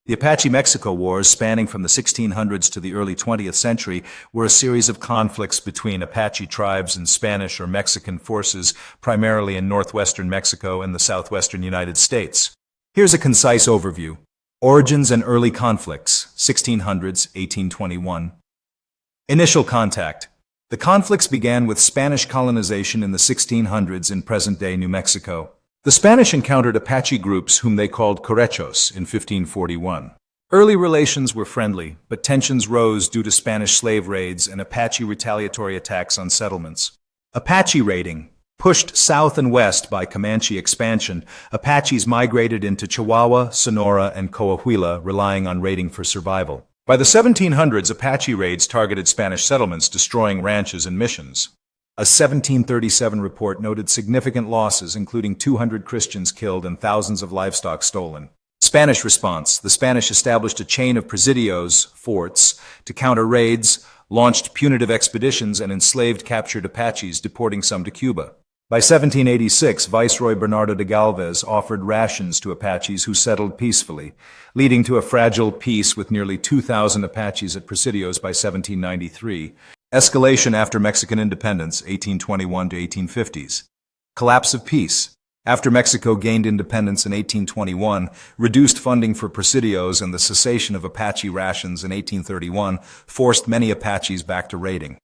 The Apache-Mexico Wars, spanning from the 1600s to the early 20th century, were a series of conflicts between Apache tribes and Spanish or Mexican forces, primarily in northwestern Mexico and the southwestern United States. Here's a concise overview. Origins and early conflicts, 1600s, 1821. Initial contact. The conflicts began with Spanish colonization in the 1600s in present-day New Mexico. The Spanish encountered Apache groups whom they called Correchos in 1541. Early relations were friendly, but tensions rose due to Spanish slave raids and Apache retaliatory attacks on settlements. Apache raiding. Pushed south and west by Comanche expansion, Apaches migrated into Chihuahua, Sonora, and Coahuila, relying on raiding for survival. By the 1700s, Apache raids targeted Spanish settlements, destroying ranches and missions. A 1737 report noted significant losses, including 200 Christians killed and thousands of livestock stolen. Spanish response. The Spanish established a chain of presidios, forts, to counter raids, launched punitive expeditions, and enslaved captured Apaches, deporting some to Cuba. By 1786, Viceroy Bernardo de Galvez offered rations to Apaches who settled peacefully, leading to a fragile peace with nearly 2,000 Apaches at presidios by 1793. Escalation after Mexican independence, 1821 to 1850s. Collapse of peace. After Mexico gained independence in 1821, reduced funding for presidios and the cessation of Apache rations in 1831 forced many Apaches back to raiding.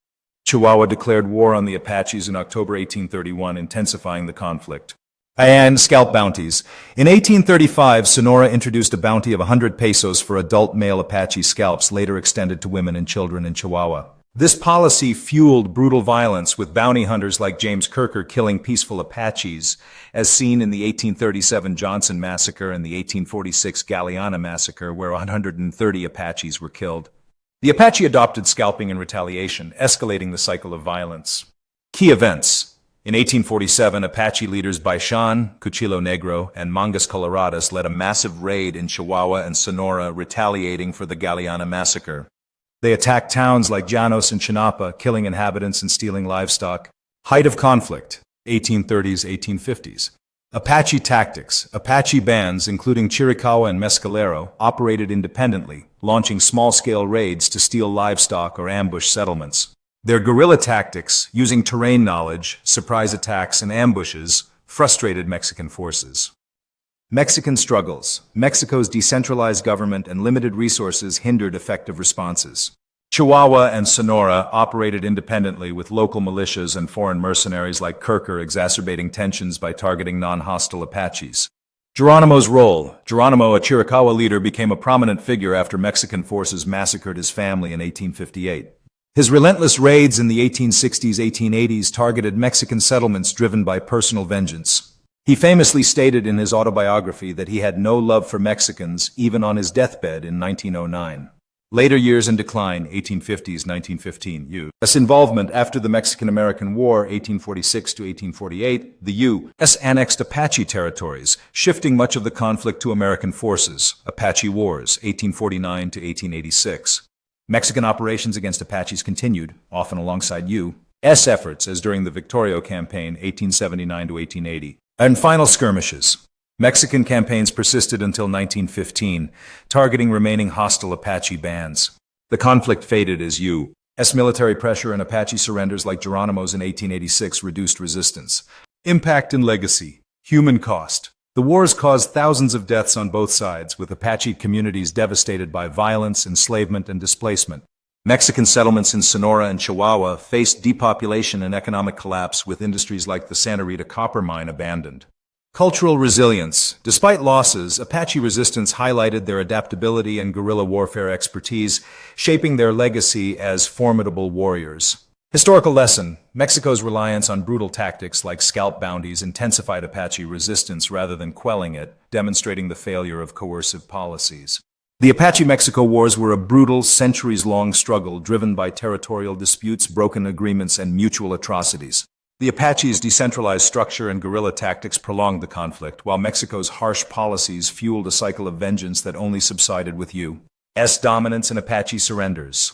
Chihuahua declared war on the Apaches in October 1831, intensifying the conflict. And scalp bounties. In 1835, Sonora introduced a bounty of 100 pesos for adult male Apache scalps, later extended to women and children in Chihuahua. This policy fueled brutal violence, with bounty hunters like James Kirker killing peaceful Apaches, as seen in the 1837 Johnson Massacre and the 1846 Galeana Massacre, where 130 Apaches were killed. The Apache adopted scalping in retaliation, escalating the cycle of violence. Key events. In 1847, Apache leaders Baishan, Cuchillo Negro, and Mangas Coloradas led a massive raid in Chihuahua and Sonora, retaliating for the Galeana Massacre. They attacked towns like Llanos and Chinapa, killing inhabitants and stealing livestock. Height of conflict, 1830s, 1850s. Apache tactics. Apache bands, including Chiricahua and Mescalero, operated independently, launching small-scale raids to steal livestock or ambush settlements. Their guerrilla tactics, using terrain knowledge, surprise attacks, and ambushes, frustrated Mexican forces. Mexican struggles. Mexico's decentralized government and limited resources hindered effective responses. Chihuahua and Sonora operated independently, with local militias and foreign mercenaries like Kirker exacerbating tensions by targeting non-hostile Apaches. Geronimo's role. Geronimo, a Chiricahua leader, became a prominent figure after Mexican forces massacred his family in 1858. His relentless raids in the 1860s, 1880s targeted Mexican settlements driven by personal vengeance. He famously stated in his autobiography that he had no love for Mexicans, even on his deathbed in 1909. Later years in decline, 1850s, 1915, U.S. involvement after the Mexican-American War, 1846 to 1848, the U.S. annexed Apache territories, shifting much of the conflict to American forces. Apache Wars, 1849 to 1886. Mexican operations against Apaches continued, often alongside U.S. efforts, as during the Victorio Campaign, 1879 to 1880. And final skirmishes. Mexican campaigns persisted until 1915, targeting remaining hostile Apache bands. The conflict faded as U.S. military pressure and Apache surrenders like Geronimo's in 1886 reduced resistance. Impact and legacy. Human cost. The wars caused thousands of deaths on both sides, with Apache communities devastated by violence, enslavement, and displacement. Mexican settlements in Sonora and Chihuahua faced depopulation and economic collapse, with industries like the Santa Rita copper mine abandoned. Cultural resilience. Despite losses, Apache resistance highlighted their adaptability and guerrilla warfare expertise, shaping their legacy as formidable warriors. Historical lesson. Mexico's reliance on brutal tactics like scalp bounties intensified Apache resistance rather than quelling it, demonstrating the failure of coercive policies. The Apache-Mexico Wars were a brutal, centuries-long struggle driven by territorial disputes, broken agreements, and mutual atrocities. The Apaches' decentralized structure and guerrilla tactics prolonged the conflict, while Mexico's harsh policies fueled a cycle of vengeance that only subsided with U.S. dominance and Apache surrenders.